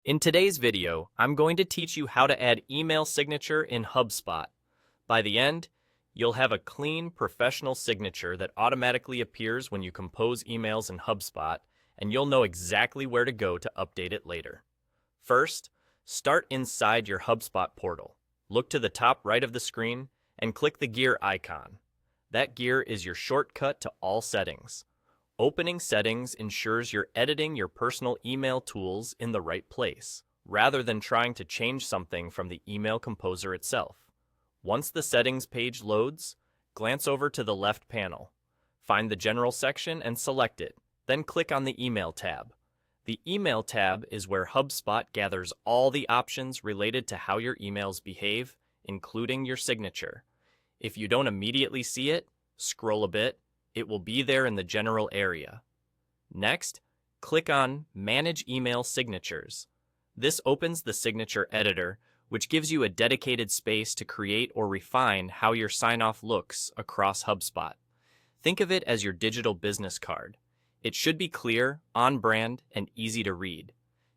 In today's video, I'm going to teach you how to add email signature in HubSpot. By the end, you'll have a clean, professional signature that automatically appears when you compose emails in HubSpot, and you'll know exactly where to go to update it later. First, start inside your HubSpot portal. Look to the top right of the screen and click the gear icon. That gear is your shortcut to all settings. Opening settings ensures you're editing your personal email tools in the right place, rather than trying to change something from the email composer itself. Once the settings page loads, glance over to the left panel. Find the General section and select it, then click on the Email tab. The Email tab is where HubSpot gathers all the options related to how your emails behave, including your signature. If you don't immediately see it, scroll a bit. It will be there in the general area. Next, click on Manage Email Signatures. This opens the signature editor, which gives you a dedicated space to create or refine how your sign-off looks across HubSpot. Think of it as your digital business card. It should be clear, on-brand, and easy to read.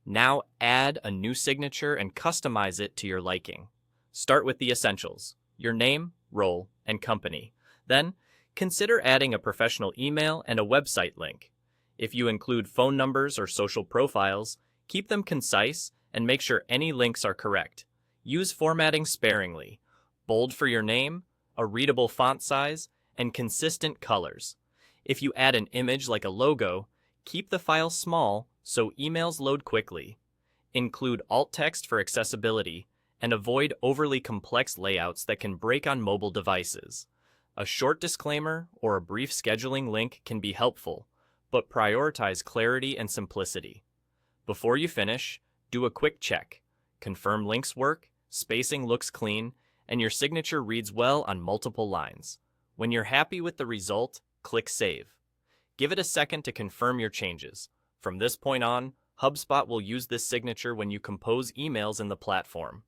Now add a new signature and customize it to your liking. Start with the essentials: your name, role, and company. Then, consider adding a professional email and a website link. If you include phone numbers or social profiles, keep them concise and make sure any links are correct. Use formatting sparingly: bold for your name, a readable font size, and consistent colors. If you add an image like a logo, keep the file small so emails load quickly. Include alt text for accessibility, and avoid overly complex layouts that can break on mobile devices. A short disclaimer or a brief scheduling link can be helpful, but prioritize clarity and simplicity. Before you finish, do a quick check. Confirm links work, spacing looks clean, and your signature reads well on multiple lines. When you're happy with the result, click Save. Give it a second to confirm your changes. From this point on, HubSpot will use this signature when you compose emails in the platform.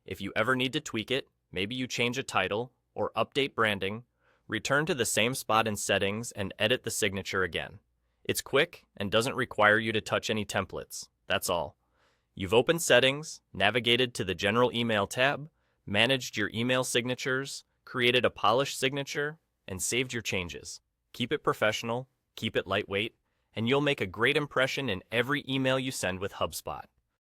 If you ever need to tweak it, maybe you change a title or update branding, return to the same spot in settings and edit the signature again. It's quick and doesn't require you to touch any templates. That's all. You've opened settings, navigated to the General Email tab, managed your email signatures, created a polished signature, and saved your changes. Keep it professional, keep it lightweight, and you'll make a great impression in every email you send with HubSpot.